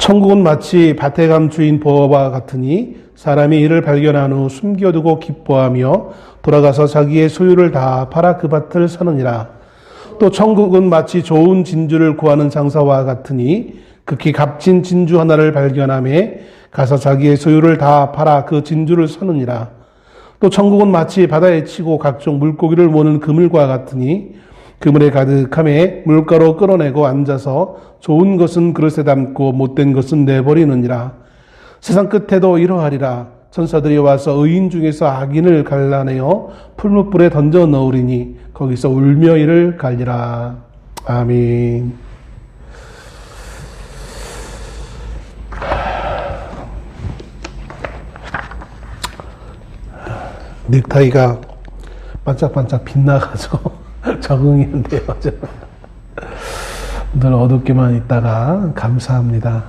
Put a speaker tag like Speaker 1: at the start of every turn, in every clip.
Speaker 1: 천국은 마치 밭에 감추인 보화와 같으니 사람이 이를 발견한 후 숨겨두고 기뻐하며 돌아가서 자기의 소유를 다 팔아 그 밭을 사느니라. 또 천국은 마치 좋은 진주를 구하는 장사와 같으니 극히 값진 진주 하나를 발견하매 가서 자기의 소유를 다 팔아 그 진주를 사느니라. 또 천국은 마치 바다에 치고 각종 물고기를 모는 그물과 같으니 그물에 가득함에 물가로 끌어내고 앉아서 좋은 것은 그릇에 담고 못된 것은 내버리느니라. 세상 끝에도 이러하리라. 천사들이 와서 의인 중에서 악인을 갈라내어 풀무불에 던져 넣으리니 거기서 울며 이를 갈리라. 아멘. 넥타이가 반짝반짝 빛나가지고 적응이 안 돼요. 늘 어둡게만 있다가 감사합니다.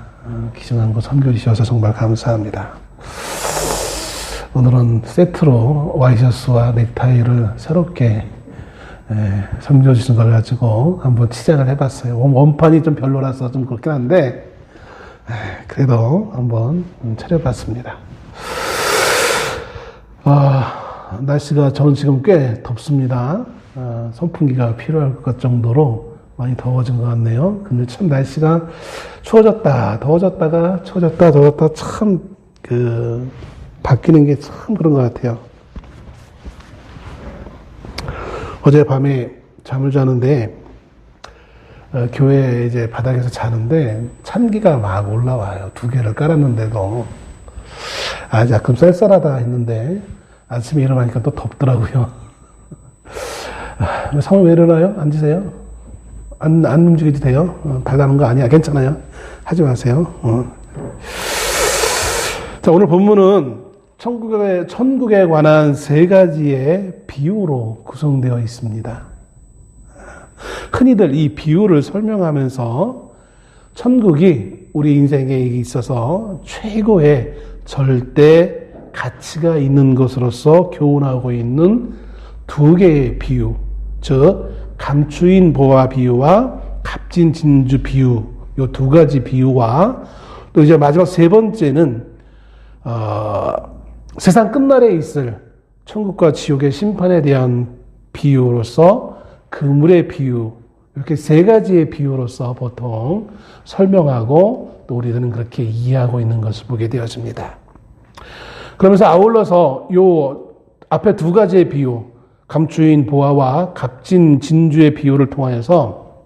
Speaker 1: 귀중한 거 섬겨주셔서 정말 감사합니다. 오늘은 세트로 와이셔츠와 넥타이를 새롭게 섬겨주신 걸 가지고 한번 치장을 해봤어요. 원판이 좀 별로라서 좀 그렇긴 한데 그래도 한번 차려봤습니다. 날씨가 저는 지금 꽤 덥습니다. 선풍기가 필요할 것 정도로 많이 더워진 것 같네요. 근데 참 날씨가 추워졌다, 더워졌다가 추워졌다, 더워졌다 참 바뀌는 게 참 그런 것 같아요. 어젯밤에 잠을 자는데 교회 이제 바닥에서 자는데 찬기가 막 올라와요. 2개를 깔았는데도 약간 쌀쌀하다 했는데 아침에 일어나니까 또 덥더라고요. 상황 왜 이러나요? 앉으세요. 안 움직여도 돼요. 달라는 거 아니야. 괜찮아요. 하지 마세요. 자, 오늘 본문은 천국에 관한 3가지의 비유로 구성되어 있습니다. 흔히들 이 비유를 설명하면서 천국이 우리 인생에 있어서 최고의 절대 가치가 있는 것으로서 교훈하고 있는 2개의 비유, 즉 감추인 보화 비유와 값진 진주 비유, 이 2가지 비유와 또 이제 마지막 3번째는 세상 끝날에 있을 천국과 지옥의 심판에 대한 비유로서 그물의 비유, 이렇게 3가지의 비유로서 보통 설명하고 또 우리들은 그렇게 이해하고 있는 것을 보게 되어집니다. 그러면서 아울러서 요 앞에 2가지의 비유, 감추인 보화와 값진 진주의 비유를 통하여서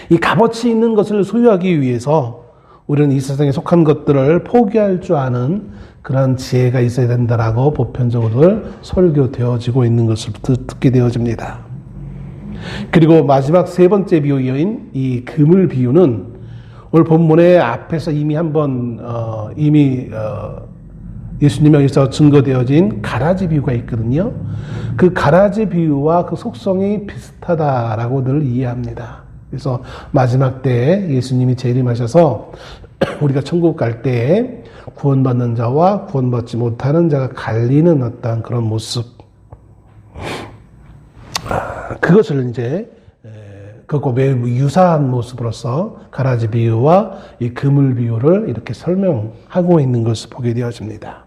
Speaker 1: 이 값어치 있는 것을 소유하기 위해서 우리는 이 세상에 속한 것들을 포기할 줄 아는 그런 지혜가 있어야 된다라고 보편적으로 설교되어지고 있는 것을 듣게 되어집니다. 그리고 마지막 3번째 비유인 이 그물 비유는 오늘 본문의 앞에서 이미 한번 예수님에게서 증거되어진 가라지 비유가 있거든요. 그 가라지 비유와 그 속성이 비슷하다라고 늘 이해합니다. 그래서 마지막 때에 예수님이 재림하셔서 우리가 천국 갈 때에 구원받는 자와 구원받지 못하는 자가 갈리는 어떤 그런 모습, 그것을 이제 그것과 매우 유사한 모습으로서 가라지 비유와 이 그물 비유를 이렇게 설명하고 있는 것을 보게 되어집니다.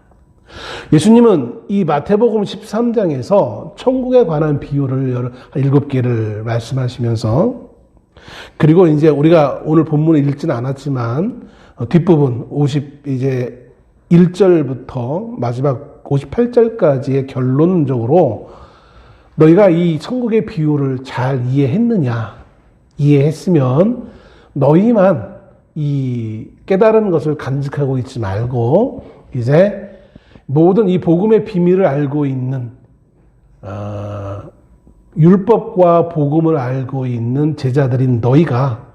Speaker 1: 예수님은 이 마태복음 13장에서 천국에 관한 비유를 7개를 말씀하시면서, 그리고 이제 우리가 오늘 본문을 읽지는 않았지만 뒷부분 51절부터 마지막 58절까지의 결론적으로 너희가 이 천국의 비유를 잘 이해했느냐, 이해했으면 너희만 이 깨달은 것을 간직하고 있지 말고 이제 모든 이 복음의 비밀을 알고 있는 율법과 복음을 알고 있는 제자들인 너희가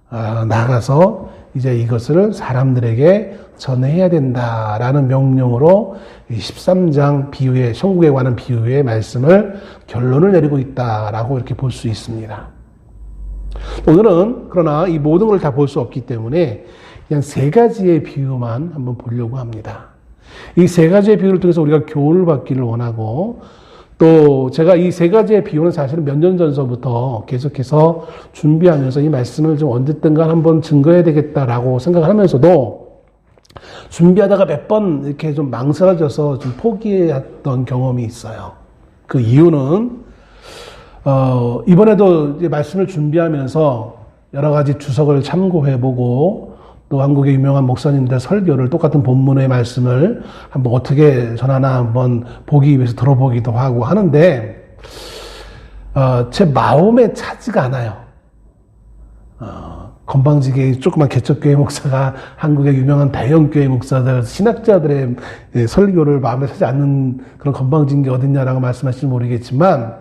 Speaker 1: 나가서 이제 이것을 사람들에게 전해야 된다라는 명령으로 13장 비유의, 천국에 관한 비유의 말씀을 결론을 내리고 있다라고 이렇게 볼 수 있습니다. 오늘은 그러나 이 모든 걸 다 볼 수 없기 때문에 그냥 3가지의 비유만 한번 보려고 합니다. 이 3가지의 비유를 통해서 우리가 교훈을 받기를 원하고, 또 제가 이 세 가지의 비유는 사실은 몇 년 전서부터 계속해서 준비하면서 이 말씀을 좀 언제든가 한번 증거해야 되겠다라고 생각하면서도 준비하다가 몇 번 이렇게 좀 망설여져서 좀 포기했던 경험이 있어요. 그 이유는 이번에도 이제 말씀을 준비하면서 여러 가지 주석을 참고해보고 또 한국의 유명한 목사님들 설교를 똑같은 본문의 말씀을 한번 어떻게 전하나 한번 보기 위해서 들어보기도 하고 하는데 제 마음에 차지가 않아요. 건방지게 조그만 개척교회 목사가 한국의 유명한 대형교회 목사들, 신학자들의 설교를 마음에 차지 않는 그런 건방진 게 어딨냐라고 말씀하실지 모르겠지만,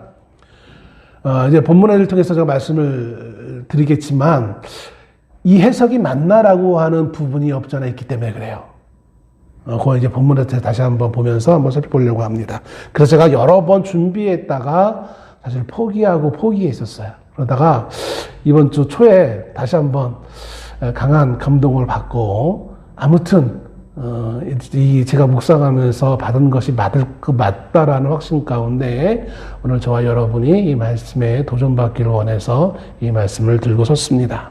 Speaker 1: 이제 본문을 통해서 제가 말씀을 드리겠지만, 이 해석이 맞나라고 하는 부분이 없지 않아 있기 때문에 그래요. 그거 이제 본문을 다시 한번 보면서 한번 살펴보려고 합니다. 그래서 제가 여러 번 준비했다가 사실 포기했었어요. 그러다가 이번 주 초에 다시 한번 강한 감동을 받고 아무튼 제가 묵상하면서 받은 것이 맞다라는 확신 가운데 오늘 저와 여러분이 이 말씀에 도전받기를 원해서 이 말씀을 들고 섰습니다.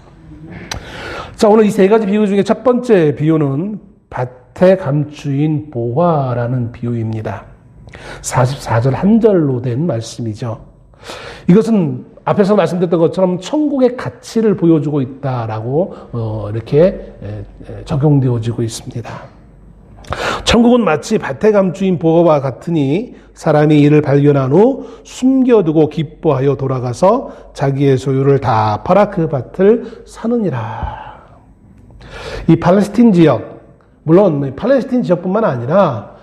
Speaker 1: 자, 오늘 이 세 가지 비유 중에 첫 번째 비유는 밭에 감추인 보화라는 비유입니다. 44절 한 절로 된 말씀이죠. 이것은 앞에서 말씀드렸던 것처럼 천국의 가치를 보여주고 있다라고 이렇게 적용되어지고 있습니다. 천국은 마치 밭에 감추인 보화와 같으니 사람이 이를 발견한 후 숨겨두고 기뻐하여 돌아가서 자기의 소유를 다 팔아 그 밭을 사느니라. 이 팔레스틴 지역, 물론 팔레스틴 지역뿐만 아니라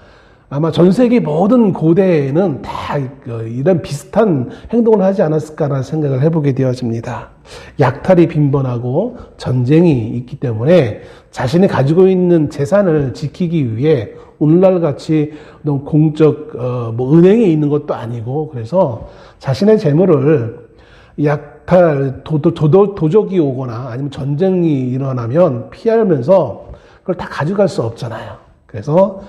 Speaker 1: 아마 전 세계 모든 고대에는 다 이런 비슷한 행동을 하지 않았을까라는 생각을 해보게 되어집니다. 약탈이 빈번하고 전쟁이 있기 때문에 자신이 가지고 있는 재산을 지키기 위해 오늘날 같이 너무 공적 은행에 있는 것도 아니고 그래서 자신의 재물을 약탈 도적이 오거나 아니면 전쟁이 일어나면 피하면서 그걸 다 가져갈 수 없잖아요. 그래서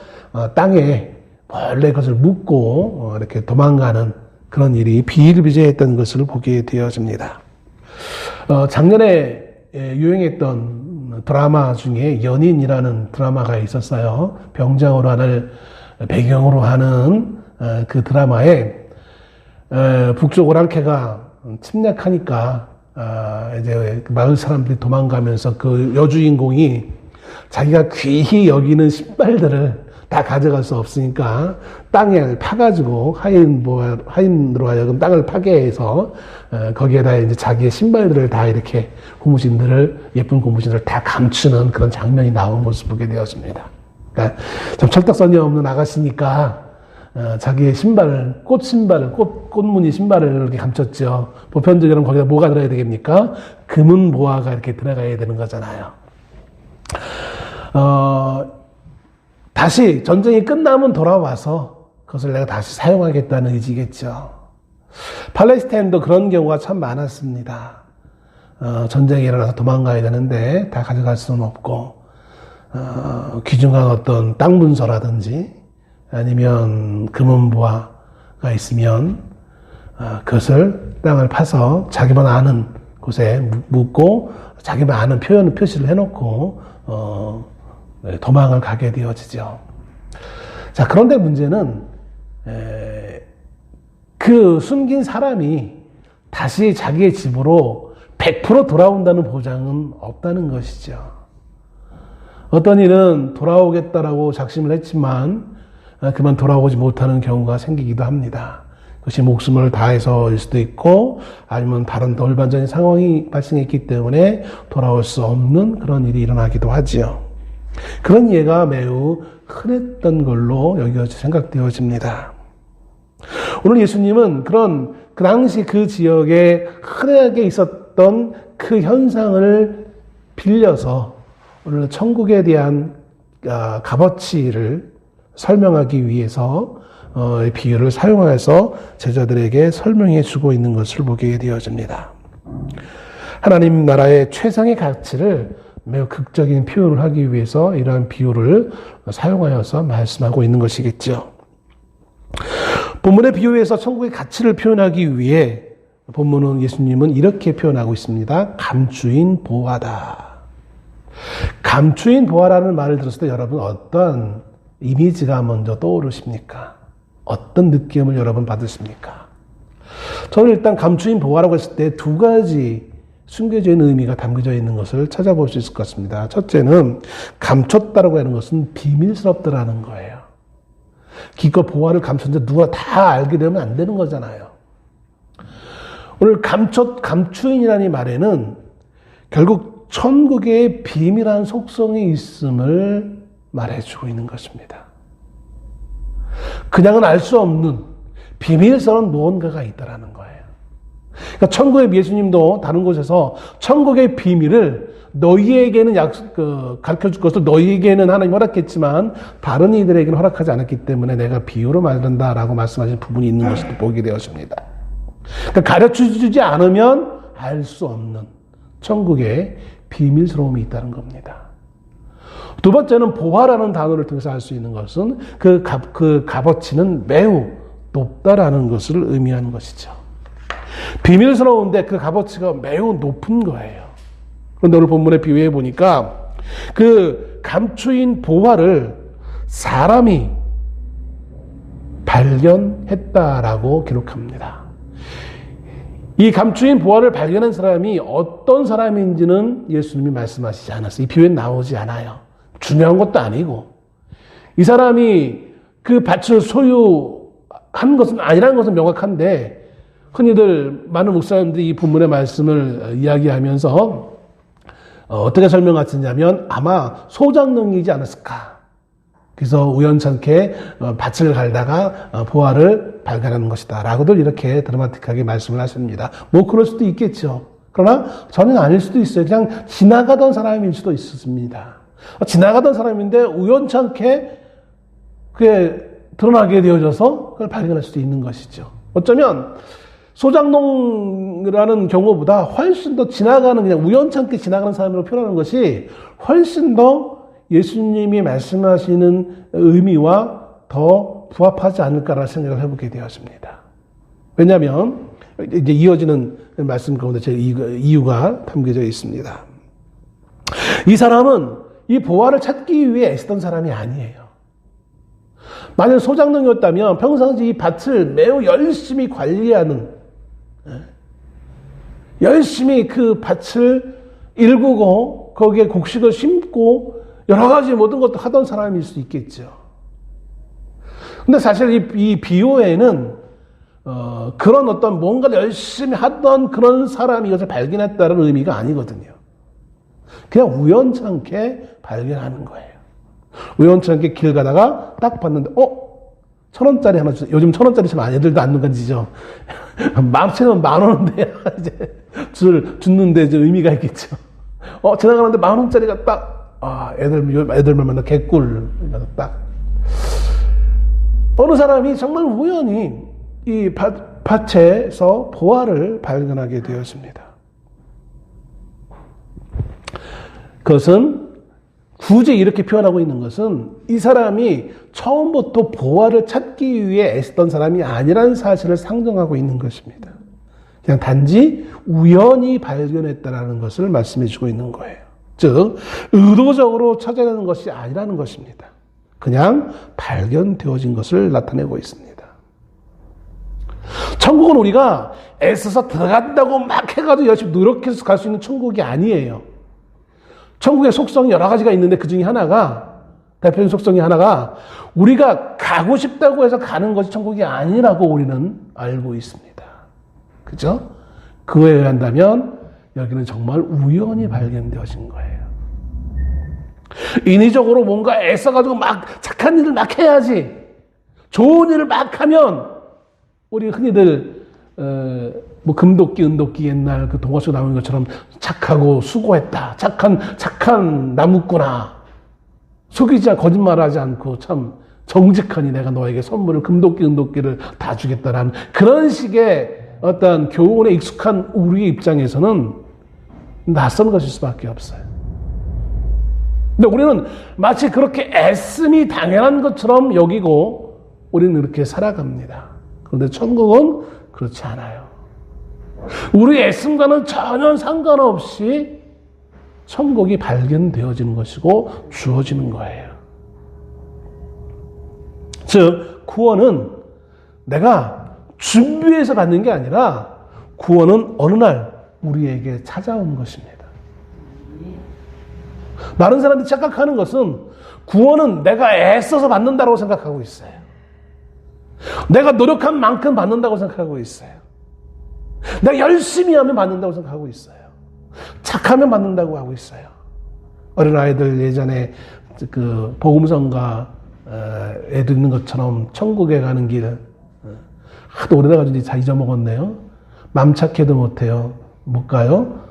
Speaker 1: 땅에 원래 그것을 묻고 이렇게 도망가는 그런 일이 비일비재했던 것을 보게 되어집니다. 작년에 유행했던 드라마 중에 연인이라는 드라마가 있었어요. 병자 호란을 배경으로 하는 그 드라마에 북쪽 오랑캐가 침략하니까 이제 마을 사람들이 도망가면서 그 여주인공이 자기가 귀히 여기는 신발들을 다 가져갈 수 없으니까 땅을 파가지고 하인으로 하여금 땅을 파괴해서 거기에다 이제 자기의 신발들을 다 이렇게 예쁜 고무신들을 다 감추는 그런 장면이 나온 모습을 보게 되었습니다. 그러니까 좀 철딱서니 없는 아가씨니까 자기의 신발을 꽃무늬 신발을 이렇게 감췄죠. 보편적으로는 거기다 뭐가 들어야 되겠습니까? 금은 보화가 이렇게 들어가야 되는 거잖아요. 다시 전쟁이 끝나면 돌아와서 그것을 내가 다시 사용하겠다는 의지겠죠. 팔레스타인도 그런 경우가 참 많았습니다. 전쟁이 일어나서 도망가야 되는데 다 가져갈 수는 없고 귀중한 어떤 땅 문서라든지 아니면 금은보화가 있으면 그것을 땅을 파서 자기만 아는 곳에 묻고 자기만 아는 표시를 해놓고 도망을 가게 되어지죠. 자, 그런데 문제는 그 숨긴 사람이 다시 자기의 집으로 100% 돌아온다는 보장은 없다는 것이죠. 어떤 일은 돌아오겠다라고 작심을 했지만 그만 돌아오지 못하는 경우가 생기기도 합니다. 그것이 목숨을 다해서일 수도 있고 아니면 다른 돌반전의 상황이 발생했기 때문에 돌아올 수 없는 그런 일이 일어나기도 하지요. 그런 예가 매우 흔했던 걸로 생각되어집니다. 오늘 예수님은 그 당시 그 지역에 흔하게 있었던 그 현상을 빌려서 오늘 천국에 대한 값어치를 설명하기 위해서 비유를 사용해서 제자들에게 설명해 주고 있는 것을 보게 되어집니다. 하나님 나라의 최상의 가치를 매우 극적인 표현을 하기 위해서 이러한 비유를 사용하여서 말씀하고 있는 것이겠죠. 본문의 비유에서 천국의 가치를 표현하기 위해 본문은 예수님은 이렇게 표현하고 있습니다. 감추인 보화다. 감추인 보화라는 말을 들었을 때 여러분 어떤 이미지가 먼저 떠오르십니까? 어떤 느낌을 여러분 받으십니까? 저는 일단 감추인 보화라고 했을 때 두 가지 숨겨져 있는 의미가 담겨져 있는 것을 찾아볼 수 있을 것 같습니다. 첫째는 감췄다라고 하는 것은 비밀스럽다라는 거예요. 기껏 보화를 감췄는데 누가 다 알게 되면 안 되는 거잖아요. 오늘 감추인이라는 말에는 결국 천국의 비밀한 속성이 있음을 말해주고 있는 것입니다. 그냥은 알 수 없는 비밀스러운 무언가가 있다라는 거예요. 그러니까 천국의 예수님도 다른 곳에서 천국의 비밀을 너희에게는 가르쳐 줄 것을 너희에게는 하나님 허락했지만 다른 이들에게는 허락하지 않았기 때문에 내가 비유로 말한다라고 말씀하신 부분이 있는 것을 보게 되었습니다. 그러니까 가르쳐 주지 않으면 알 수 없는 천국의 비밀스러움이 있다는 겁니다. 두 번째는 보화라는 단어를 통해서 알 수 있는 것은 그 값어치는 매우 높다라는 것을 의미하는 것이죠. 비밀스러운데 그 값어치가 매우 높은 거예요. 그런데 오늘 본문의 비유해 보니까 그 감추인 보화를 사람이 발견했다라고 기록합니다. 이 감추인 보화를 발견한 사람이 어떤 사람인지는 예수님이 말씀하시지 않았어요. 이 비유에 나오지 않아요. 중요한 것도 아니고 이 사람이 그 밭을 소유한 것은 아니라는 것은 명확한데 흔히들 많은 목사님들이 이 본문의 말씀을 이야기하면서 어떻게 설명하시냐면 아마 소장농이지 않았을까. 그래서 우연찮게 밭을 갈다가 보화를 발견하는 것이다 라고들 이렇게 드라마틱하게 말씀을 하십니다. 뭐 그럴 수도 있겠죠. 그러나 전혀 아닐 수도 있어요. 그냥 지나가던 사람일 수도 있습니다. 지나가던 사람인데 우연찮게 그게 드러나게 되어져서 그걸 발견할 수도 있는 것이죠. 어쩌면 소장농이라는 경우보다 훨씬 더 지나가는 그냥 우연찮게 지나가는 사람으로 표현하는 것이 훨씬 더 예수님이 말씀하시는 의미와 더 부합하지 않을까라는 생각을 해보게 되었습니다. 왜냐하면 이제 이어지는 말씀 가운데 제 이유가 담겨져 있습니다. 이 사람은 이 보화를 찾기 위해 애쓰던 사람이 아니에요. 만약 소장농이었다면 평상시 이 밭을 매우 열심히 관리하는, 열심히 그 밭을 일구고 거기에 곡식을 심고 여러 가지 모든 것도 하던 사람일 수 있겠죠. 근데 사실 이 비유에는 그런 어떤 뭔가를 열심히 하던 그런 사람이 이것을 발견했다는 의미가 아니거든요. 그냥 우연찮게 발견하는 거예요. 우연찮게 길 가다가 딱 봤는데 1,000원짜리 하나 주세요. 요즘 1,000원짜리 참 애들도 안 눈간지죠. 마음처럼 10,000원인데 이제 줬는데 이제 의미가 있겠죠. 지나가는데 10,000원짜리가 딱 애들만 만나 개꿀 딱. 어느 사람이 정말 우연히 이 밭에서 보화를 발견하게 되었습니다. 그것은 굳이 이렇게 표현하고 있는 것은 이 사람이 처음부터 보화를 찾기 위해 애쓰던 사람이 아니라는 사실을 상정하고 있는 것입니다. 그냥 단지 우연히 발견했다라는 것을 말씀해 주고 있는 거예요. 즉 의도적으로 찾아내는 것이 아니라는 것입니다. 그냥 발견되어진 것을 나타내고 있습니다. 천국은 우리가 애써서 들어간다고 막 해가지고 열심히 노력해서 갈 수 있는 천국이 아니에요. 천국의 속성이 여러 가지가 있는데 그 중에 하나가, 대표적인 속성이 하나가 우리가 가고 싶다고 해서 가는 것이 천국이 아니라고 우리는 알고 있습니다. 그죠? 그거에 의한다면 여기는 정말 우연히 발견되어진 거예요. 인위적으로 뭔가 애써가지고 막 착한 일을 막 해야지, 좋은 일을 막 하면 우리 흔히들 뭐 금도끼, 은도끼 옛날 그 동화 속에 나오는 것처럼 착하고 수고했다, 착한 나무꾼아, 속이지 않고 거짓말하지 않고 참 정직하니 내가 너에게 선물을 금도끼, 은도끼를 다 주겠다라는 그런 식의 어떤 교훈에 익숙한 우리의 입장에서는 낯선 것일 수밖에 없어요. 근데 우리는 마치 그렇게 애씀이 당연한 것처럼 여기고 우리는 이렇게 살아갑니다. 그런데 천국은 그렇지 않아요. 우리 애씀과는 전혀 상관없이 천국이 발견되어지는 것이고 주어지는 거예요. 즉 구원은 내가 준비해서 받는 게 아니라 구원은 어느 날 우리에게 찾아온 것입니다. 많은 사람들이 착각하는 것은 구원은 내가 애써서 받는다고 생각하고 있어요. 내가 노력한 만큼 받는다고 생각하고 있어요. 내가 열심히 하면 받는다고 생각하고 있어요. 착하면 받는다고 하고 있어요. 어린아이들 예전에 그 복음성가 애 듣는 것처럼 천국에 가는 길 하도 오래돼가지고 다 잊어먹었네요. 맘 착해도 못해요. 못 가요.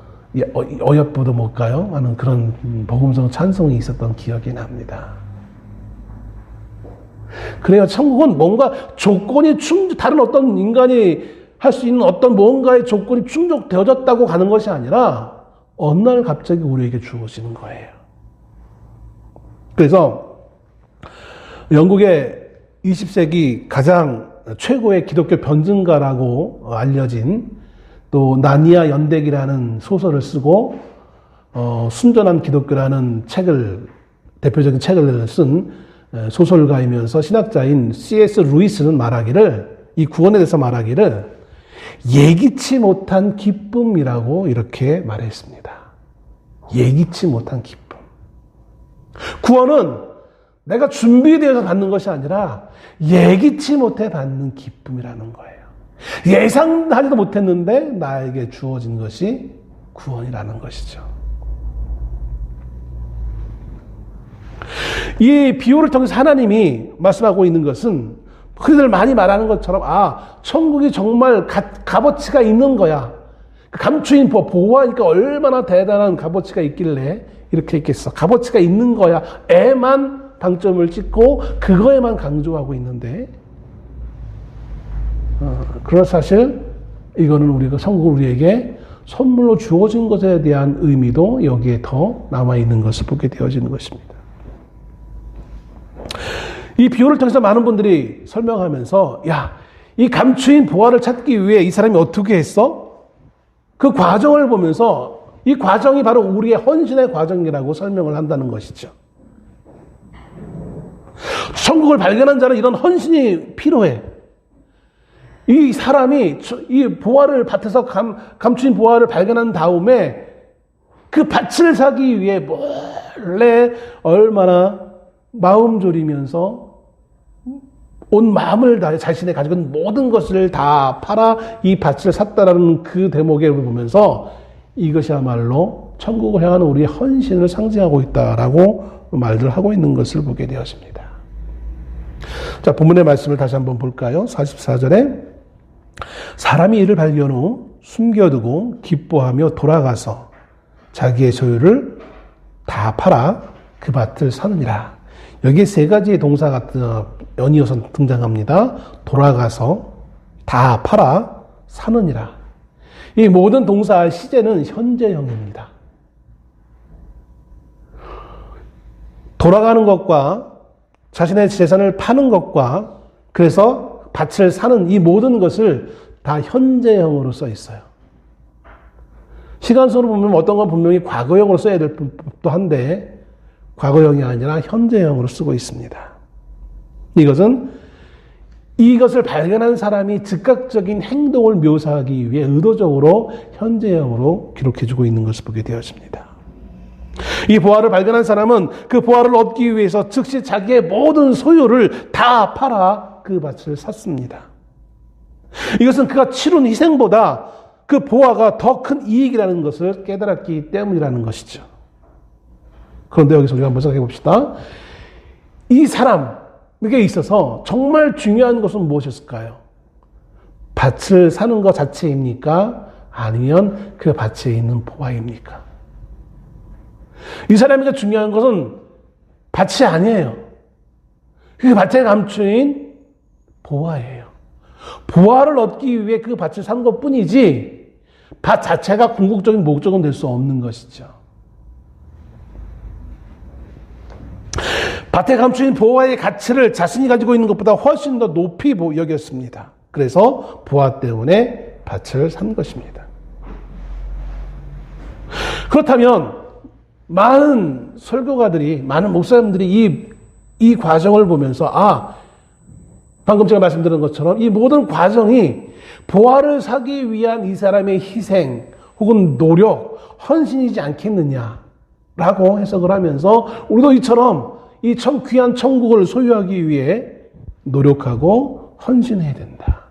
Speaker 1: 어여쁘도 못 가요. 하는 그런 복음성 찬송이 있었던 기억이 납니다. 그래요. 천국은 뭔가 조건이 다른 어떤 인간이 할 수 있는 어떤 뭔가의 조건이 충족되어졌다고 가는 것이 아니라 어느 날 갑자기 우리에게 주어지는 거예요. 그래서 영국의 20세기 가장 최고의 기독교 변증가라고 알려진 또 나니아 연대기라는 소설을 쓰고 순전한 기독교라는 대표적인 책을 쓴 소설가이면서 신학자인 C.S. 루이스는 이 구원에 대해서 말하기를 예기치 못한 기쁨이라고 이렇게 말했습니다. 예기치 못한 기쁨. 구원은 내가 준비되어서 받는 것이 아니라 예기치 못해 받는 기쁨이라는 거예요. 예상하지도 못했는데 나에게 주어진 것이 구원이라는 것이죠. 이 비유를 통해서 하나님이 말씀하고 있는 것은 그들 많이 말하는 것처럼 천국이 정말 값어치가 있는 거야. 감추인 보호하니까 얼마나 대단한 값어치가 있길래 이렇게 있겠어. 값어치가 있는 거야. 에만 방점을 찍고 그거에만 강조하고 있는데 그런 사실 이거는 우리가 천국은 우리에게 선물로 주어진 것에 대한 의미도 여기에 더 남아있는 것을 보게 되어지는 것입니다. 이 비유를 통해서 많은 분들이 설명하면서 이 감추인 보화를 찾기 위해 이 사람이 어떻게 했어? 그 과정을 보면서 이 과정이 바로 우리의 헌신의 과정이라고 설명을 한다는 것이죠. 천국을 발견한 자는 이런 헌신이 필요해. 이 사람이 이 보화를 밭에서 감추인 보화를 발견한 다음에 그 밭을 사기 위해 몰래 얼마나 마음 졸이면서 온 마음을 다해 자신의 가지고 있는 모든 것을 다 팔아 이 밭을 샀다라는 그 대목을 보면서 이것이야말로 천국을 향하는 우리의 헌신을 상징하고 있다라고 말들 하고 있는 것을 보게 되었습니다. 자, 본문의 말씀을 다시 한번 볼까요? 44절에 사람이 이를 발견 후 숨겨두고 기뻐하며 돌아가서 자기의 소유를 다 팔아 그 밭을 사느니라. 여기에 세 가지의 동사가 연이어서 등장합니다. 돌아가서 다 팔아 사느니라. 이 모든 동사의 시제는 현재형입니다. 돌아가는 것과 자신의 재산을 파는 것과 그래서 밭을 사는 이 모든 것을 다 현재형으로 써 있어요. 시간선으로 보면 어떤 건 분명히 과거형으로 써야 될 법도 한데 과거형이 아니라 현재형으로 쓰고 있습니다. 이것을 발견한 사람이 즉각적인 행동을 묘사하기 위해 의도적으로 현재형으로 기록해주고 있는 것을 보게 되었습니다. 이 보화를 발견한 사람은 그 보화를 얻기 위해서 즉시 자기의 모든 소유를 다 팔아 그 밭을 샀습니다. 이것은 그가 치룬 희생보다 그 보화가 더 큰 이익이라는 것을 깨달았기 때문이라는 것이죠. 그런데 여기서 우리가 한번 생각해 봅시다. 이 사람에게 있어서 정말 중요한 것은 무엇이었을까요? 밭을 사는 것 자체입니까? 아니면 그 밭에 있는 보화입니까? 이 사람에게 중요한 것은 밭이 아니에요. 그 밭에 감추인 보화예요. 보화를 얻기 위해 그 밭을 산 것뿐이지 밭 자체가 궁극적인 목적은 될 수 없는 것이죠. 밭에 감추인 보화의 가치를 자신이 가지고 있는 것보다 훨씬 더 높이 여겼습니다. 그래서 보아 때문에 밭을 산 것입니다. 그렇다면 많은 설교가들이, 많은 목사님들이 이 과정을 보면서 방금 제가 말씀드린 것처럼 이 모든 과정이 보아를 사기 위한 이 사람의 희생 혹은 노력, 헌신이지 않겠느냐라고 해석을 하면서 우리도 이처럼 이 귀한 천국을 소유하기 위해 노력하고 헌신해야 된다.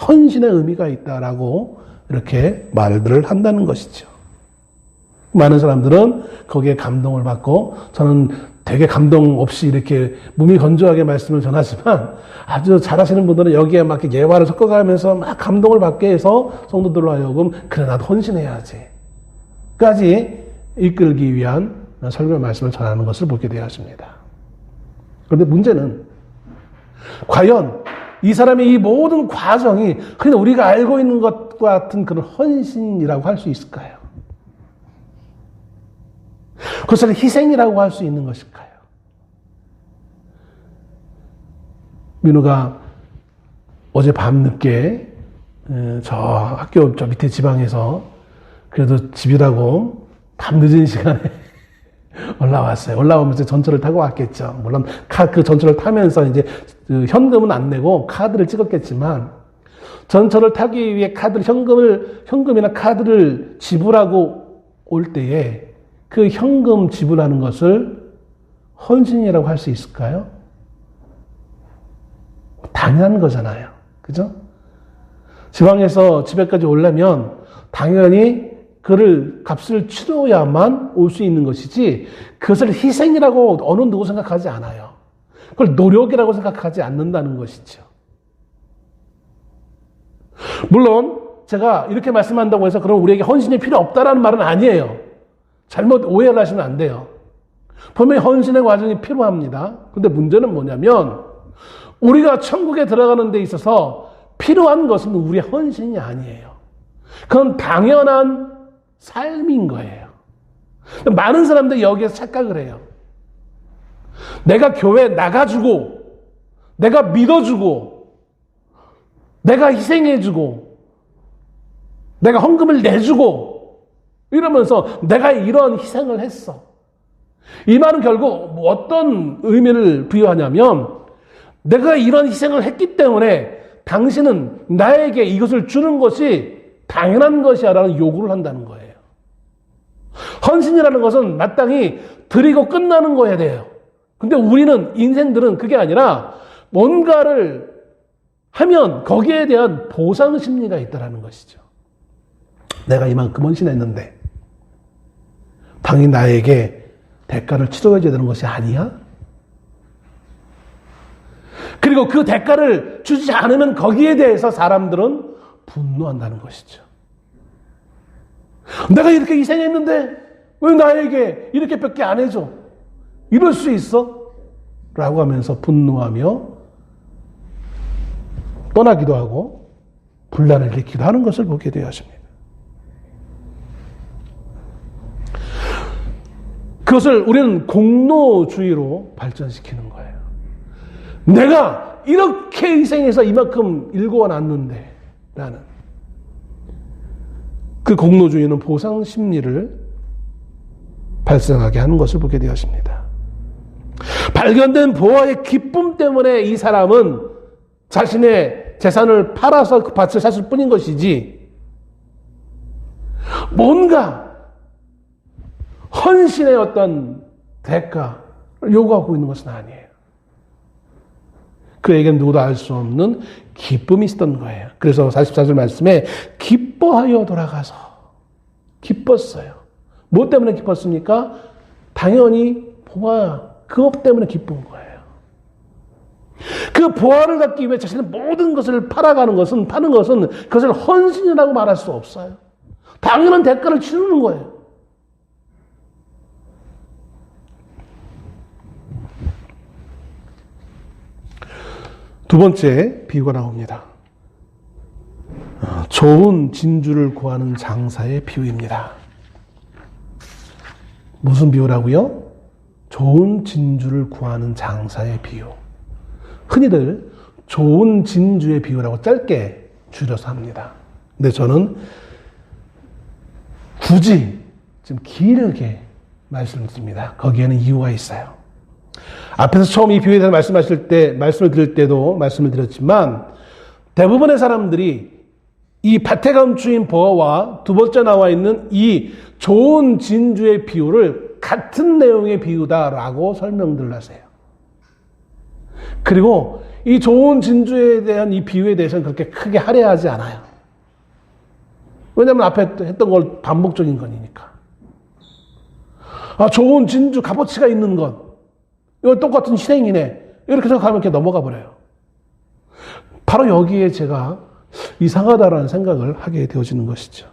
Speaker 1: 헌신의 의미가 있다라고 이렇게 말들을 한다는 것이죠. 많은 사람들은 거기에 감동을 받고, 저는 되게 감동 없이 이렇게 몸이 건조하게 말씀을 전하지만 아주 잘하시는 분들은 여기에 막 예화를 섞어가면서 막 감동을 받게 해서 성도들로 하여금 그래 나도 헌신해야지 까지 이끌기 위한 설교 말씀을 전하는 것을 보게 되었습니다. 그런데 문제는 과연 이 사람의 이 모든 과정이 그냥 우리가 알고 있는 것과 같은 그런 헌신이라고 할 수 있을까요? 그것을 희생이라고 할 수 있는 것일까요? 민우가 어제 밤늦게 저 학교 저 밑에 지방에서 그래도 집이라고 밤늦은 시간에 올라왔어요. 올라오면서 전철을 타고 왔겠죠. 물론 그 전철을 타면서 이제 현금은 안 내고 카드를 찍었겠지만, 전철을 타기 위해 현금이나 카드를 지불하고 올 때에 그 현금 지불하는 것을 헌신이라고 할 수 있을까요? 당연한 거잖아요. 그죠? 지방에서 집에까지 오려면 당연히 그를 값을 치러야만 올 수 있는 것이지, 그것을 희생이라고 어느 누구 생각하지 않아요. 그걸 노력이라고 생각하지 않는다는 것이죠. 물론 제가 이렇게 말씀한다고 해서 그럼 우리에게 헌신이 필요 없다라는 말은 아니에요. 잘못 오해를 하시면 안 돼요. 분명히 헌신의 과정이 필요합니다. 그런데 문제는 뭐냐면 우리가 천국에 들어가는 데 있어서 필요한 것은 우리의 헌신이 아니에요. 그건 당연한 삶인 거예요. 많은 사람들이 여기에서 착각을 해요. 내가 교회에 나가주고, 내가 믿어주고, 내가 희생해주고, 내가 헌금을 내주고, 이러면서 내가 이런 희생을 했어. 이 말은 결국 어떤 의미를 부여하냐면, 내가 이런 희생을 했기 때문에 당신은 나에게 이것을 주는 것이 당연한 것이야 라는 요구를 한다는 거예요. 헌신이라는 것은 마땅히 드리고 끝나는 거야 돼요. 근데 우리는, 인생들은 그게 아니라 뭔가를 하면 거기에 대한 보상 심리가 있다는 것이죠. 내가 이만큼 헌신했는데 당연히 나에게 대가를 치러야 되는 것이 아니야? 그리고 그 대가를 주지 않으면 거기에 대해서 사람들은 분노한다는 것이죠. 내가 이렇게 희생했는데 왜 나에게 이렇게밖에 안 해줘? 이럴 수 있어? 라고 하면서 분노하며 떠나기도 하고 분란을 일으키기도 하는 것을 보게 되었습니다. 그것을 우리는 공로주의로 발전시키는 거예요. 내가 이렇게 희생해서 이만큼 일궈놨는데 라는 그 공로주의는 보상 심리를 발생하게 하는 것을 보게 되었습니다. 발견된 보아의 기쁨 때문에 이 사람은 자신의 재산을 팔아서 그 밭을 샀을 뿐인 것이지, 뭔가 헌신의 어떤 대가를 요구하고 있는 것은 아니에요. 그에게는 누구도 알 수 없는 기쁨이 있었던 거예요. 그래서 44절 말씀에 기뻐하여 돌아가서 기뻤어요. 뭐 때문에 기뻤습니까? 당연히 보아, 그것 때문에 기쁜 거예요. 그 보아를 갖기 위해 자신의 모든 것을 파는 것은 그것을 헌신이라고 말할 수 없어요. 당연한 대가를 치르는 거예요. 두 번째 비유가 나옵니다. 좋은 진주를 구하는 장사의 비유입니다. 무슨 비유라고요? 좋은 진주를 구하는 장사의 비유. 흔히들 좋은 진주의 비유라고 짧게 줄여서 합니다. 근데 저는 굳이 좀 길게 말씀을 드립니다. 거기에는 이유가 있어요. 앞에서 처음 이 비유에 대해서 말씀을 드릴 때도 말씀을 드렸지만, 대부분의 사람들이 이 밭에 감추인 보화와 두 번째 나와 있는 이 좋은 진주의 비유를 같은 내용의 비유다라고 설명들을 하세요. 그리고 이 좋은 진주에 대한 이 비유에 대해서는 그렇게 크게 할애하지 않아요. 왜냐하면 앞에 했던 걸 반복적인 거니까. 좋은 진주, 값어치가 있는 것. 이거 똑같은 실행이네. 이렇게 생각하면 이렇게 넘어가 버려요. 바로 여기에 제가 이상하다라는 생각을 하게 되어지는 것이죠.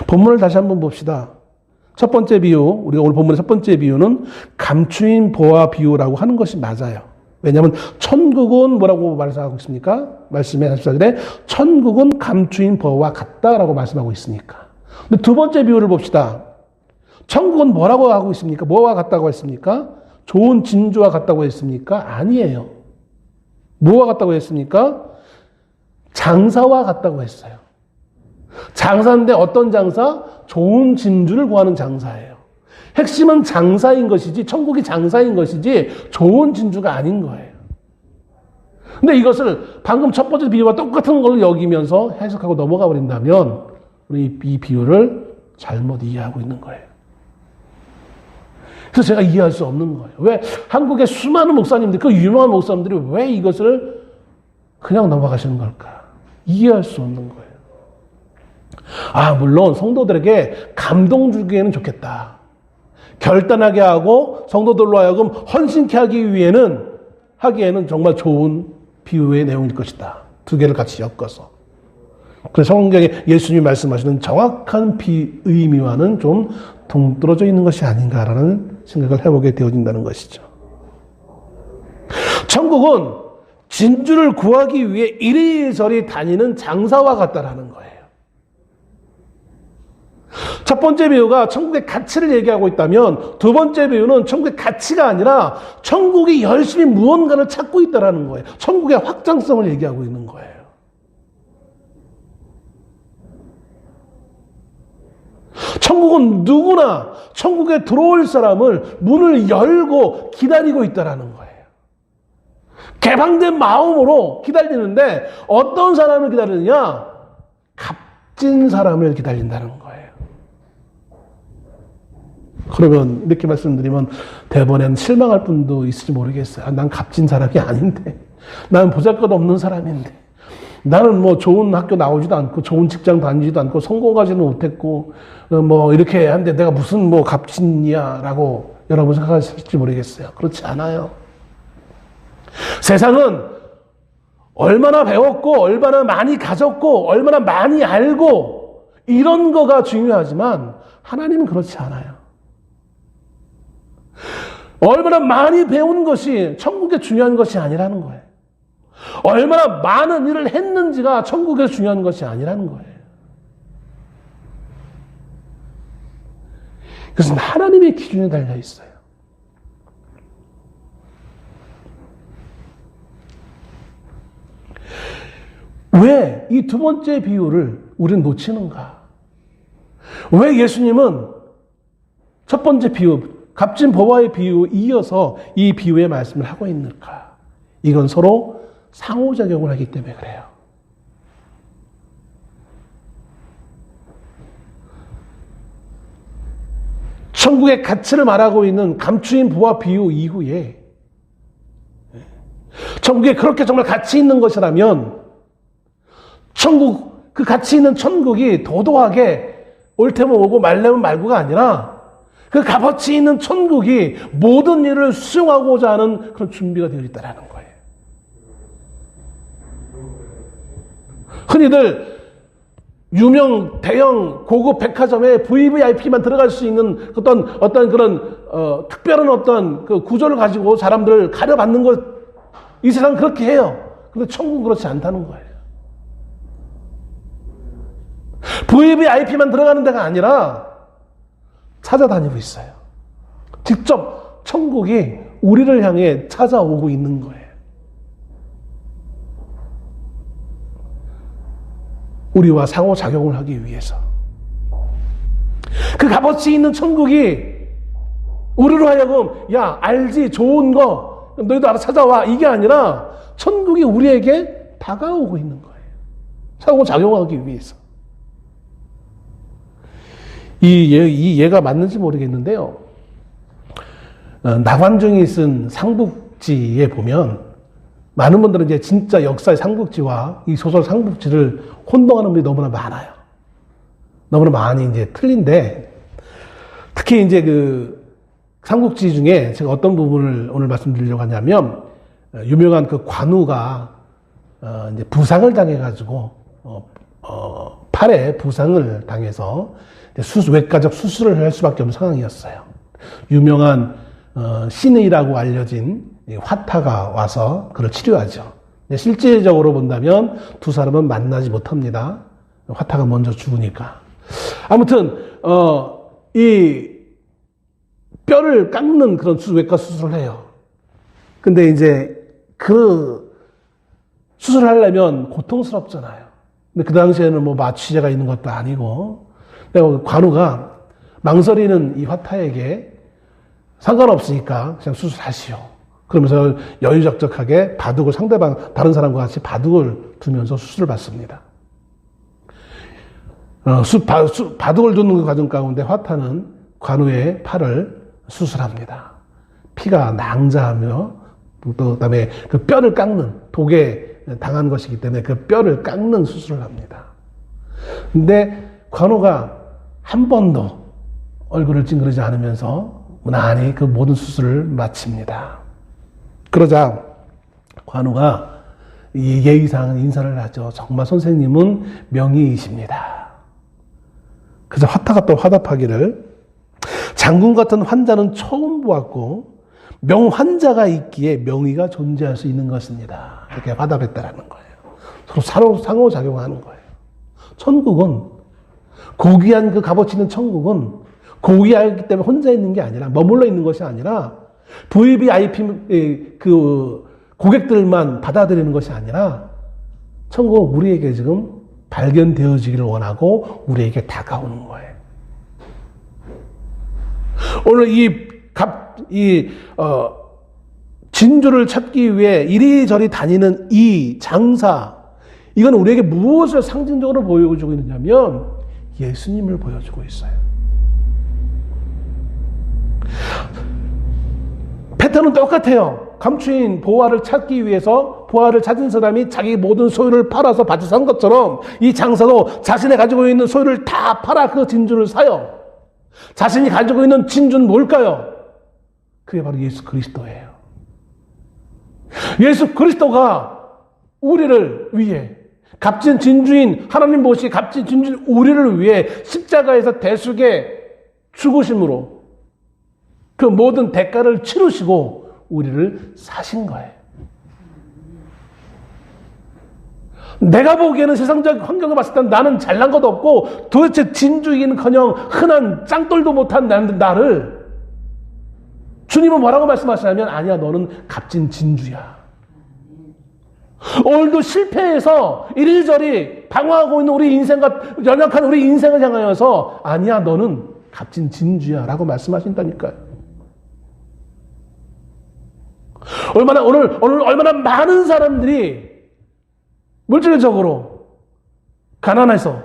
Speaker 1: 본문을 다시 한번 봅시다. 첫 번째 비유, 우리가 오늘 본문의 첫 번째 비유는 감추인 보화 비유라고 하는 것이 맞아요. 왜냐하면 천국은 뭐라고 말씀하고 있습니까? 말씀의 14절에 천국은 감추인 보화와 같다라고 말씀하고 있으니까. 근데 두 번째 비유를 봅시다. 천국은 뭐라고 하고 있습니까? 뭐와 같다고 했습니까? 좋은 진주와 같다고 했습니까? 아니에요. 뭐와 같다고 했습니까? 장사와 같다고 했어요. 장사인데 어떤 장사? 좋은 진주를 구하는 장사예요. 핵심은 장사인 것이지, 천국이 장사인 것이지 좋은 진주가 아닌 거예요. 근데 이것을 방금 첫 번째 비유와 똑같은 걸로 여기면서 해석하고 넘어가 버린다면 우리 이 비유를 잘못 이해하고 있는 거예요. 그래서 제가 이해할 수 없는 거예요. 왜 한국의 수많은 목사님들, 그 유명한 목사님들이 왜 이것을 그냥 넘어가시는 걸까? 이해할 수 없는 거예요. 물론 성도들에게 감동 주기에는 좋겠다. 결단하게 하고 성도들로 하여금 헌신케 하기에는 정말 좋은 비유의 내용일 것이다. 두 개를 같이 엮어서. 그래서 성경에 예수님이 말씀하시는 정확한 의미와는 좀 동떨어져 있는 것이 아닌가라는 생각을 해보게 되어진다는 것이죠. 천국은 진주를 구하기 위해 이리저리 다니는 장사와 같다라는 거예요. 첫 번째 비유가 천국의 가치를 얘기하고 있다면 두 번째 비유는 천국의 가치가 아니라 천국이 열심히 무언가를 찾고 있다는 거예요. 천국의 확장성을 얘기하고 있는 거예요. 천국은 누구나 천국에 들어올 사람을 문을 열고 기다리고 있다는 거예요. 개방된 마음으로 기다리는데 어떤 사람을 기다리느냐? 값진 사람을 기다린다는 거예요. 그러면 이렇게 말씀드리면 대번엔 실망할 분도 있을지 모르겠어요. 난 값진 사람이 아닌데, 나는 보잘것없는 사람인데, 나는 뭐 좋은 학교 나오지도 않고 좋은 직장 다니지도 않고 성공하지는 못했고 뭐 이렇게 한데 내가 무슨 뭐 값진이야라고 여러분 생각하실지 모르겠어요. 그렇지 않아요. 세상은 얼마나 배웠고 얼마나 많이 가졌고 얼마나 많이 알고 이런 거가 중요하지만 하나님은 그렇지 않아요. 얼마나 많이 배운 것이 천국에 중요한 것이 아니라는 거예요. 얼마나 많은 일을 했는지가 천국에 중요한 것이 아니라는 거예요. 그것은 하나님의 기준에 달려 있어요. 왜 이 두 번째 비유를 우리는 놓치는가? 왜 예수님은 첫 번째 비유, 값진 보화의 비유 이어서 이 비유의 말씀을 하고 있는가? 이건 서로 상호작용을 하기 때문에 그래요. 천국의 가치를 말하고 있는 감추인 보화 비유 이후에 천국에 그렇게 정말 가치 있는 것이라면 천국, 그 가치 있는 천국이 도도하게 옳다면 오고 말려면 말고가 아니라 그 값어치 있는 천국이 모든 일을 수용하고자 하는 그런 준비가 되어 있다는 거예요. 흔히들 유명 대형 고급 백화점에 VVIP만 들어갈 수 있는 어떤 그런 특별한 어떤 그 구조를 가지고 사람들을 가려받는 것, 이 세상 그렇게 해요. 그런데 천국은 그렇지 않다는 거예요. VVIP만 들어가는 데가 아니라 찾아다니고 있어요. 직접 천국이 우리를 향해 찾아오고 있는 거예요. 우리와 상호작용을 하기 위해서. 그 값어치 있는 천국이 우리로 하여금 야 알지 좋은 거 너희도 알아 찾아와 이게 아니라 천국이 우리에게 다가오고 있는 거예요. 상호작용하기 위해서. 이 예가 맞는지 모르겠는데요. 나관중이 쓴 삼국지에 보면 많은 분들은 이제 진짜 역사의 삼국지와 이 소설 삼국지를 혼동하는 분이 너무나 많아요. 너무나 많이 이제 틀린데, 특히 이제 그 삼국지 중에 제가 어떤 부분을 오늘 말씀드리려고 하냐면, 유명한 그 관우가 이제 부상을 당해가지고 팔에 부상을 당해서 외과적 수술을 할 수밖에 없는 상황이었어요. 유명한 신의라고 알려진 화타가 와서 그를 치료하죠. 실질적으로 본다면 두 사람은 만나지 못합니다. 화타가 먼저 죽으니까. 아무튼 이 뼈를 깎는 그런 외과 수술을 해요. 근데 이제 그 수술을 하려면 고통스럽잖아요. 근데 그 당시에는 뭐 마취제가 있는 것도 아니고, 관우가 망설이는 이 화타에게 상관없으니까 그냥 수술하시오. 그러면서 여유작적하게 바둑을 다른 사람과 같이 바둑을 두면서 수술을 받습니다. 바둑을 두는 그 과정 가운데 화타는 관우의 팔을 수술합니다. 피가 낭자하며, 또 그다음에 그 뼈를 깎는, 독에 당한 것이기 때문에 그 뼈를 깎는 수술을 합니다. 근데 관우가 한 번도 얼굴을 찡그리지 않으면서 무난히 그 모든 수술을 마칩니다. 그러자 관우가 예의상 인사를 하죠. 정말 선생님은 명의이십니다. 그래서 화타가 또 화답하기를, 장군 같은 환자는 처음 보았고 명환자가 있기에 명의가 존재할 수 있는 것입니다. 이렇게 화답했다라는 거예요. 서로 상호작용하는 거예요. 천국은, 고귀한 그 값어치 있는 천국은 고귀하기 때문에 혼자 있는 게 아니라, 머물러 있는 것이 아니라, VVIP 그 고객들만 받아들이는 것이 아니라, 천국은 우리에게 지금 발견되어지기를 원하고 우리에게 다가오는 거예요. 오늘 진주를 찾기 위해 이리저리 다니는 이 장사, 이건 우리에게 무엇을 상징적으로 보여주고 있느냐면 예수님을 보여주고 있어요. 패턴은 똑같아요. 감추인 보화를 찾기 위해서 보화를 찾은 사람이 자기 모든 소유를 팔아서 밭을 산 것처럼, 이 장사도 자신이 가지고 있는 소유를 다 팔아 그 진주를 사요. 자신이 가지고 있는 진주는 뭘까요? 그게 바로 예수 그리스도예요. 예수 그리스도가 우리를 위해, 값진 진주인 하나님 보시 값진 진주인 우리를 위해 십자가에서 대속의 죽으심으로 그 모든 대가를 치르시고 우리를 사신 거예요. 내가 보기에는 세상적 환경을 봤을 때 나는 잘난 것도 없고 도대체 진주이긴커녕 흔한 짱돌도 못한 나를 주님은 뭐라고 말씀하시냐면, 아니야, 너는 값진 진주야. 오늘도 실패해서 이리저리 방황하고 있는 우리 인생과 연약한 우리 인생을 향하여서, 아니야, 너는 값진 진주야 라고 말씀하신다니까요. 오늘 얼마나 많은 사람들이 물질적으로 가난해서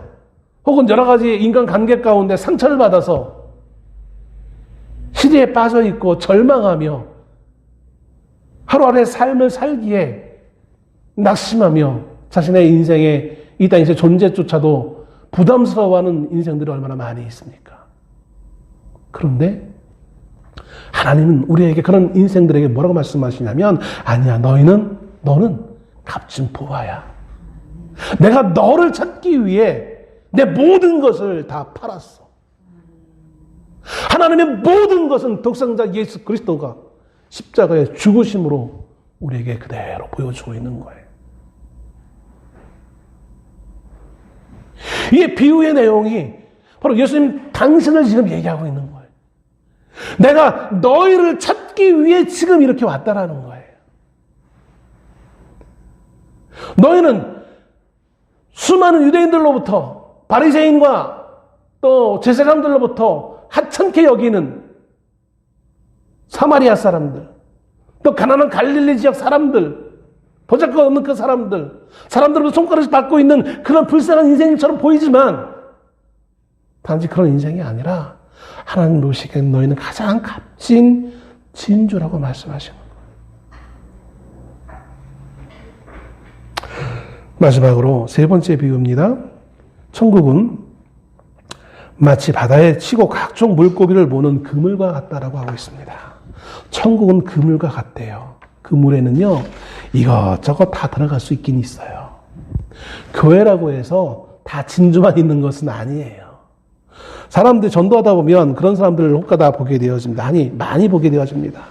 Speaker 1: 혹은 여러 가지 인간관계 가운데 상처를 받아서 시리에 빠져 있고 절망하며 하루하루의 삶을 살기에 낙심하며 자신의 인생에 이 땅에서 존재조차도 부담스러워하는 인생들이 얼마나 많이 있습니까? 그런데 하나님은 우리에게 그런 인생들에게 뭐라고 말씀하시냐면, 아니야, 너는 값진 보화야. 내가 너를 찾기 위해 내 모든 것을 다 팔았어. 하나님의 모든 것은 독생자 예수 그리스도가 십자가의 죽으심으로 우리에게 그대로 보여주고 있는 거예요. 이 비유의 내용이 바로 예수님 당신을 지금 얘기하고 있는 거예요. 내가 너희를 찾기 위해 지금 이렇게 왔다라는 거예요. 너희는 수많은 유대인들로부터 바리새인과 또 제사장들로부터 하찮게 여기는 사마리아 사람들, 또 가난한 갈릴리 지역 사람들, 보잘것없는 그 사람들로 손가락을 받고 있는 그런 불쌍한 인생처럼 보이지만 단지 그런 인생이 아니라 하나님 보시기엔 너희는 가장 값진 진주라고 말씀하시는 거예요. 마지막으로 세 번째 비유입니다. 천국은 마치 바다에 치고 각종 물고기를 모는 그물과 같다라고 하고 있습니다. 천국은 그물과 같대요. 그물에는요, 이것저것 다 들어갈 수 있긴 있어요. 교회라고 해서 다 진주만 있는 것은 아니에요. 사람들이 전도하다 보면 그런 사람들을 혹가다 보게 되어집니다. 아니, 많이 보게 되어집니다.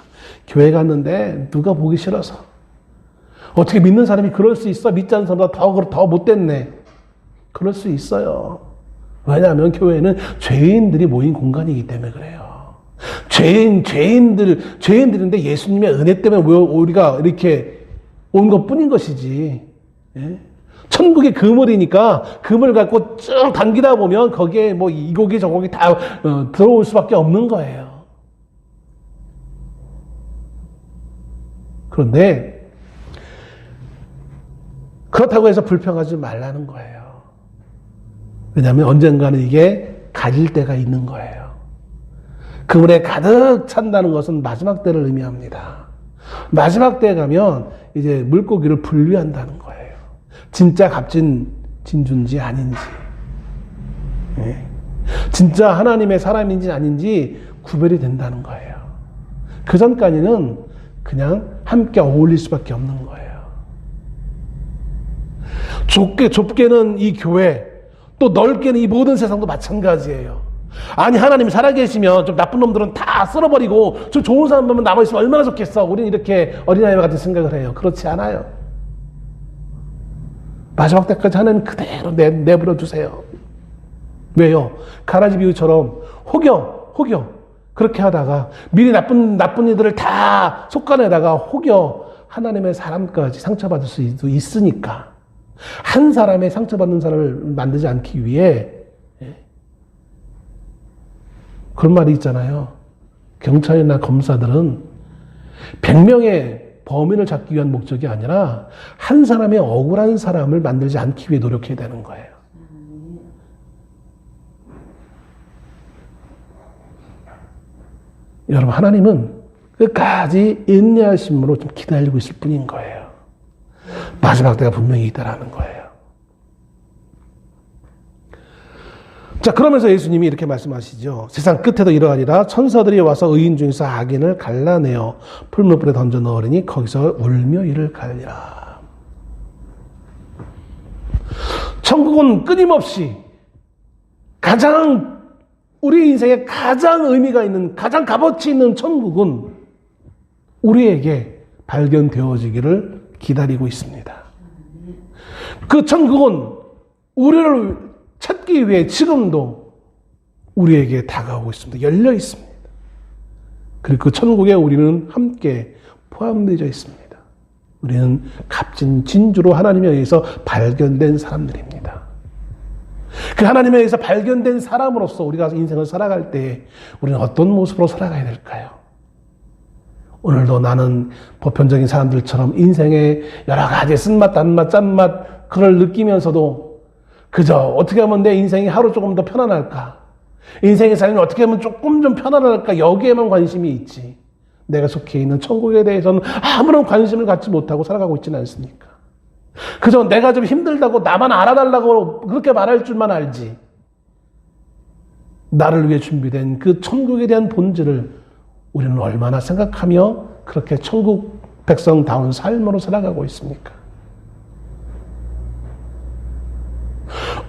Speaker 1: 교회 갔는데 누가 보기 싫어서. 어떻게 믿는 사람이 그럴 수 있어? 믿지 않는 사람보다 더 못됐네. 그럴 수 있어요. 왜냐하면 교회는 죄인들이 모인 공간이기 때문에 그래요. 죄인들인데 예수님의 은혜 때문에 우리가 이렇게 온 것 뿐인 것이지. 예? 천국의 그물이니까 그물 갖고 쭉 당기다 보면 거기에 뭐 이 고기 저 고기 다 들어올 수밖에 없는 거예요. 그런데 그렇다고 해서 불평하지 말라는 거예요. 왜냐하면 언젠가는 이게 가질 때가 있는 거예요. 그물에 가득 찬다는 것은 마지막 때를 의미합니다. 마지막 때에 가면 이제 물고기를 분류한다는 거예요. 진짜 값진 진주인지 아닌지, 진짜 하나님의 사람인지 아닌지 구별이 된다는 거예요. 그 전까지는 그냥 함께 어울릴 수밖에 없는 거예요. 좁게는 이 교회, 또 넓게는 이 모든 세상도 마찬가지예요. 아니, 하나님이 살아계시면 좀 나쁜 놈들은 다 쓸어버리고 좀 좋은 사람만 남아있으면 얼마나 좋겠어. 우리는 이렇게 어린아이와 같은 생각을 해요. 그렇지 않아요. 마지막 때까지 하나님 그대로 내버려 두세요. 왜요? 가라지 비유처럼 혹여 그렇게 하다가 미리 나쁜 이들을 다 속아내다가 혹여 하나님의 사람까지 상처받을 수도 있으니까 한 사람의 상처받는 사람을 만들지 않기 위해 그런 말이 있잖아요. 경찰이나 검사들은 100명의 범인을 잡기 위한 목적이 아니라 한 사람의 억울한 사람을 만들지 않기 위해 노력해야 되는 거예요. 여러분, 하나님은 끝까지 인내하심으로 좀 기다리고 있을 뿐인 거예요. 마지막 때가 분명히 있다라는 거예요. 자, 그러면서 예수님이 이렇게 말씀하시죠. 세상 끝에도 이러하리라. 천사들이 와서 의인 중에서 악인을 갈라내어 풀무불에 던져 넣으리니 거기서 울며 이를 갈리라. 천국은 끊임없이 우리 인생에 가장 의미가 있는, 가장 값어치 있는 천국은 우리에게 발견되어지기를 기다리고 있습니다. 그 천국은 우리를 찾기 위해 지금도 우리에게 다가오고 있습니다. 열려 있습니다. 그리고 그 천국에 우리는 함께 포함되어 있습니다. 우리는 값진 진주로 하나님에 의해서 발견된 사람들입니다. 그 하나님에 의해서 발견된 사람으로서 우리가 인생을 살아갈 때 우리는 어떤 모습으로 살아가야 될까요? 오늘도 나는 보편적인 사람들처럼 인생의 여러 가지 쓴맛, 단맛, 짠맛 그걸 느끼면서도 그저 어떻게 하면 내 인생이 하루 조금 더 편안할까? 인생의 삶이 어떻게 하면 조금 좀 편안할까? 여기에만 관심이 있지. 내가 속해 있는 천국에 대해서는 아무런 관심을 갖지 못하고 살아가고 있지는 않습니까? 그저 내가 좀 힘들다고 나만 알아달라고 그렇게 말할 줄만 알지. 나를 위해 준비된 그 천국에 대한 본질을 우리는 얼마나 생각하며 그렇게 천국 백성다운 삶으로 살아가고 있습니까?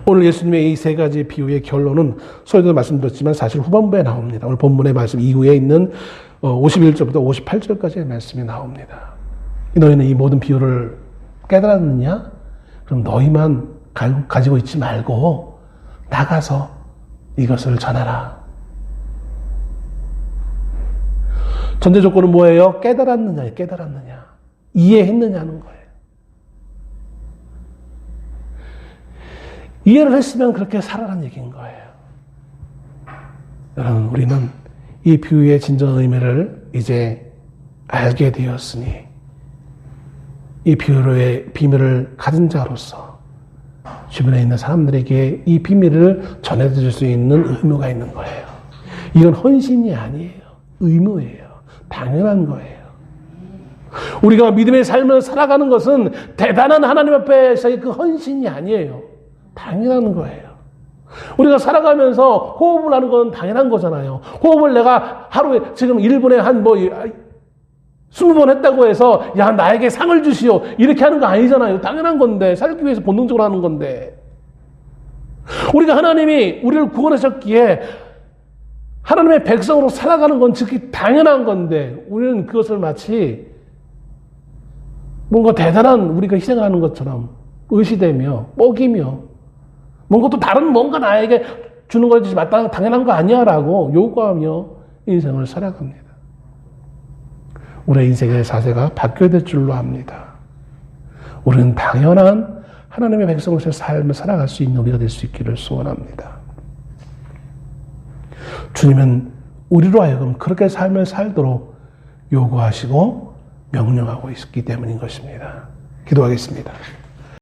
Speaker 1: 오늘 예수님의 이 세 가지 비유의 결론은 서두에 말씀드렸지만 사실 후반부에 나옵니다. 오늘 본문의 말씀 이후에 있는 51절부터 58절까지의 말씀이 나옵니다. 너희는 이 모든 비유를 깨달았느냐? 그럼 너희만 가지고 있지 말고 나가서 이것을 전하라. 전제 조건은 뭐예요? 깨달았느냐? 이해했느냐는 거예요. 이해를 했으면 그렇게 살아라는 얘기인 거예요. 여러분, 우리는 이 비유의 진정한 의미를 이제 알게 되었으니 이 비유의 비밀을 가진 자로서 주변에 있는 사람들에게 이 비밀을 전해줄 수 있는 의무가 있는 거예요. 이건 헌신이 아니에요. 의무예요. 당연한 거예요. 우리가 믿음의 삶을 살아가는 것은 대단한 하나님 앞에서의 그 헌신이 아니에요. 당연한 거예요. 우리가 살아가면서 호흡을 하는 건 당연한 거잖아요. 호흡을 내가 하루에 지금 1분에 한 20번 했다고 해서 야 나에게 상을 주시오 이렇게 하는 거 아니잖아요. 당연한 건데, 살기 위해서 본능적으로 하는 건데, 우리가 하나님이 우리를 구원하셨기에 하나님의 백성으로 살아가는 건 즉히 당연한 건데, 우리는 그것을 마치 뭔가 대단한 우리가 희생하는 것처럼 의시되며 뻐기며 뭔가 또 다른 뭔가 나에게 주는 것이 마땅한 당연한 거 아니야 라고 요구하며 인생을 살아갑니다. 우리의 인생의 자세가 바뀌어야 될 줄로 압니다. 우리는 당연한 하나님의 백성으로서의 삶을 살아갈 수 있는 우리가 될 수 있기를 소원합니다. 주님은 우리로 하여금 그렇게 삶을 살도록 요구하시고 명령하고 있기 때문인 것입니다. 기도하겠습니다.